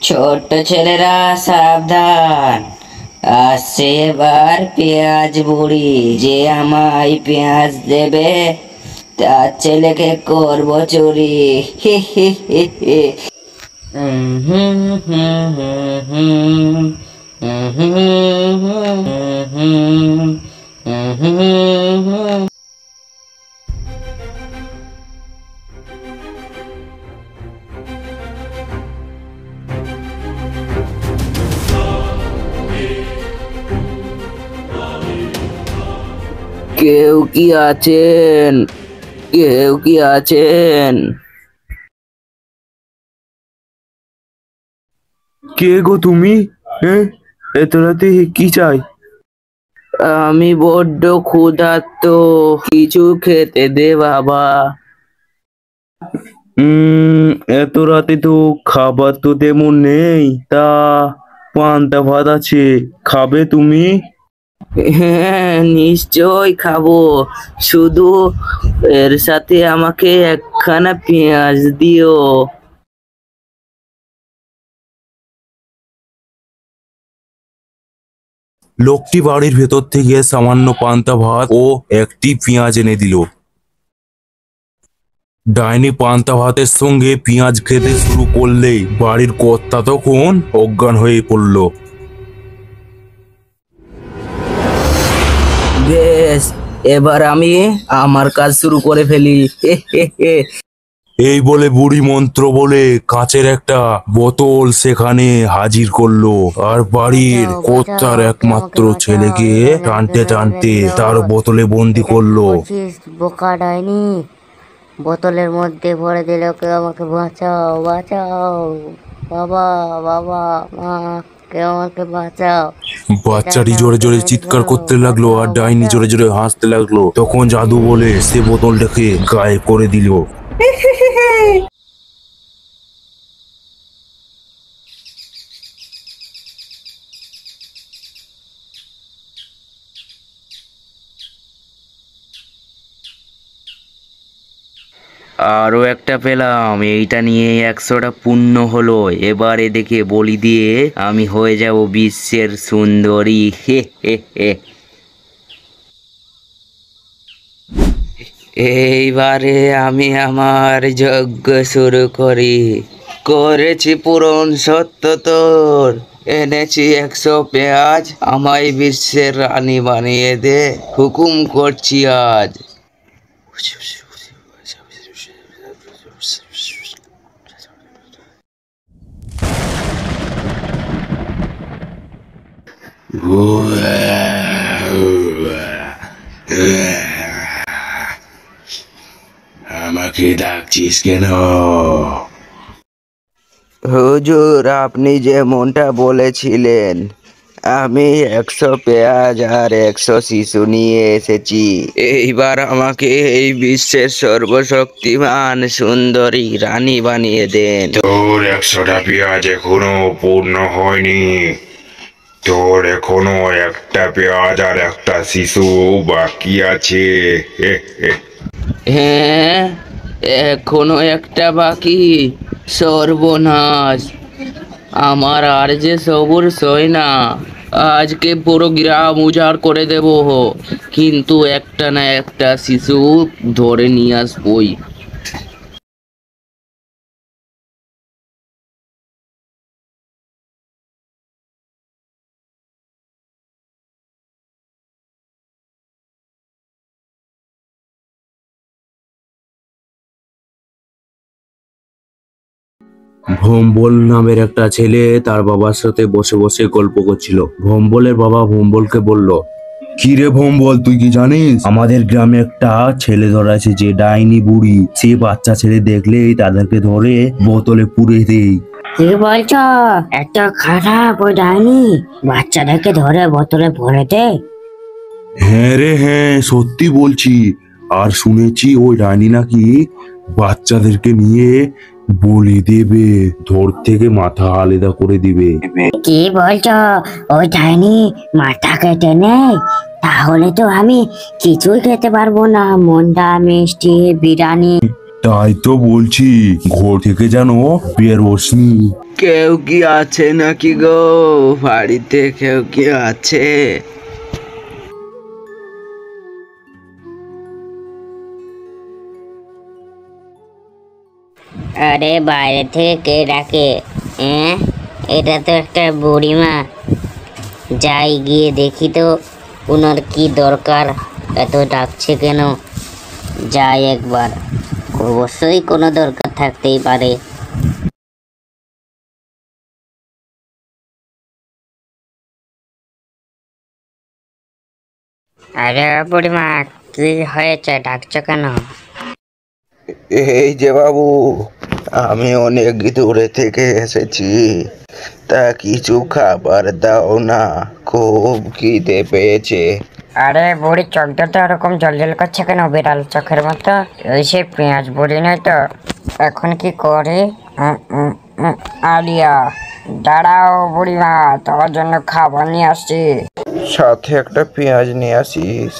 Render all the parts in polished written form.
ছোট্ট ছেলেরা সাবধান, আসছে এবার পেঁয়াজ বুড়ি। যে আমায় পেঁয়াজ দেবে তার ছেলেকে করবো চুরি। হি হি হি হি। কেউ কি আছেন? কেউ কি আছেন? কে গো তুমি? হ্যাঁ, এত রাতে কি চাই? আমি বড্ড ক্ষুধার্ত, কিছু খেতে দে বাবা। উম এত রাতে তো খাবার তো তেমন নেই, তা পান্তা ভাত আছে, খাবে তুমি? হ্যাঁ, নিশ্চয় খাবো, শুধু এর সাথে আমাকে একখানা পেঁয়াজ দিও। লোকটি বাড়ির ভেতর থেকে সামান্য পান্তা ভাত ও একটি পেঁয়াজ এনে দিল। ডাইনি পান্তা ভাতের সঙ্গে পেঁয়াজ খেতে শুরু করলেই বাড়ির কর্তা তখন অজ্ঞান হয়ে পড়ল। বেশ, এবার আমি আমার কাজ শুরু করে ফেলি। হে হে হে। এই বলে বুড়ি মন্ত্র বলে কাঁচের একটা বোতল সেখানে হাজির করলো, আর বাড়ির কর্তার একমাত্র ছেলেকে টানতে টানতে তার বোতলে বন্দি করলো। বোকা ডাইনি, বোতলের মধ্যে ভরে দিল, কেউ আমাকে বাঁচাও বাঁচাও, বাবা বাবা মা, কেউ আমাকে বাঁচাও। বাচ্চাটি জোরে জোরে চিৎকার করতে লাগলো আর ডাইনি জোরে জোরে হাসতে লাগলো। তখন জাদু বলে সে বোতলটাকে গায়েব করে দিল। আরো একটা পেলাম, এইটা নিয়ে 100টা পূর্ণ হলো। এবার এদিকে বলি দিয়ে আমি হয়ে যাব বিশ্বের সুন্দরী। হে হে হে। এইবারে আমি আমার যজ্ঞ শুরু করি। করেছি পূরণ সত্য তোর, এনেছি 100 পেঁয়াজ, আমায় বিশ্বের রানী বানিয়ে দে, হুকুম করছি আজ। আমাকে ডাকছিস কেন? হুজুর, আপনি যেমনটা বলেছিলেন, আমি 100 পেঁয়াজ আর 100 শিশু নিয়ে এসেছি। এইবার আমাকে এই বিশ্বের সর্বশক্তিমান সুন্দরী রানী বানিয়ে দেন। তোর 100টা পেঁয়াজ এখনো পূর্ণ হয়নি। তোর এখনো একটা পেঁয়াজ আর একটা শিশু বাকি আছে। হ্যাঁ, এখনো একটা বাকি। সর্বনাশ, আমার আর যে সবুর সই না। আজকে পুরো গ্রাম উজাড় করে দেব, কিন্তু একটা না একটা শিশু ধরে নিয়ে আসবই। ভোম্বল নামের একটা ছেলে তার বাবার সাথে বসে বসে গল্প করছিল। ভোম্বলের বাবা ভোম্বলকে বলল, কি রে ভোম্বল, তুই কি জানিস আমাদের গ্রামে একটা ছেলে ধরা আছে যে ডাইনি বুড়ি, সে বাচ্চা ছেলে দেখলেই তাদেরকে ধরে বোতলে পুরে দেয়। কি বলছো? এত খারাপ ওই ডাইনি বাচ্চাদেরকে ধরে বোতলে ভরে দে? হ্যাঁ রে হ্যাঁ, সত্যি বলছি। আর শুনেছি ওই ডাইনি নাকি বাচ্চাদেরকে নিয়ে বলি দেবে, ধর থেকে মাথা আলাদা করে দিবে। কি বলছো? ওই ডাইনি মাথা কেটে নেই? তাহলে তো আমি কিছুই খেতে পারবো না, মন্ডা, মিষ্টি, বিরিয়ানি। তাই তো বলছি, ঘর থেকে যেন বেরোসনি। কেউ কি আছে নাকি গো? বাড়িতে কেউ কি আছে? আরে বাইরে থেকে কে ডাকে? এটা তো একটা বুড়িমা। যাই গিয়ে দেখি তো ওনার কি দরকার, এত ডাকছে কেন। যাই একবার, অবশ্যই কোনো দরকার থাকতেই পারে। আরে বুড়িমা, কি হয়েছে, ডাকছো কেন? এই যে বাবু, আমি অনেক দূরে থেকে এসেছি, তা কিছু খাবার দাও না, খুব খিদে পেয়েছে। আরে বুড়ি চোখ দুটো ওরকম জল জল করছে কেন, বিড়াল চোখের মতো? ওই সে পেঁয়াজ বুড়ি নয় তো? এখন কি করে? আলিয়া, দাঁড়াও বুড়িমা, তোমার জন্য খাবার নিয়ে আসছি। সাথে একটা পেঁয়াজ নিয়ে আসিস।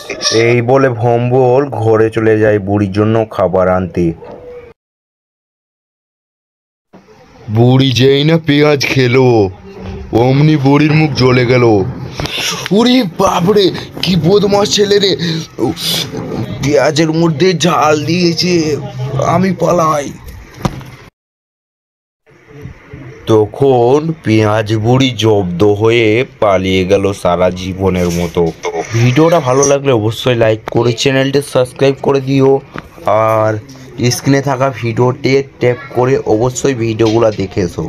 এই বলে ভম্বল ঘরে চলে যায় বুড়ির জন্য খাবার আনতে। বুড়ি যেই না পেঁয়াজ খেলো, অমনি বুড়ির মুখ জ্বলে গেল। উরি বাপরে, কি বদমাস ছেলে রে! পেঁয়াজের মধ্যে ঝাল দিয়েছে, আমি পালাই। তখন পেঁয়াজ বুড়ি জব্দ হয়ে পালিয়ে গেল সারা জীবনের মতো। ভিডিওটা ভালো লাগলে অবশ্যই লাইক করে চ্যানেলটা সাবস্ক্রাইব করে দিও, আর স্ক্রিনে থাকা ভিডিওটি ট্যাপ করে অবশ্যই ভিডিওগুলো দেখে এসো।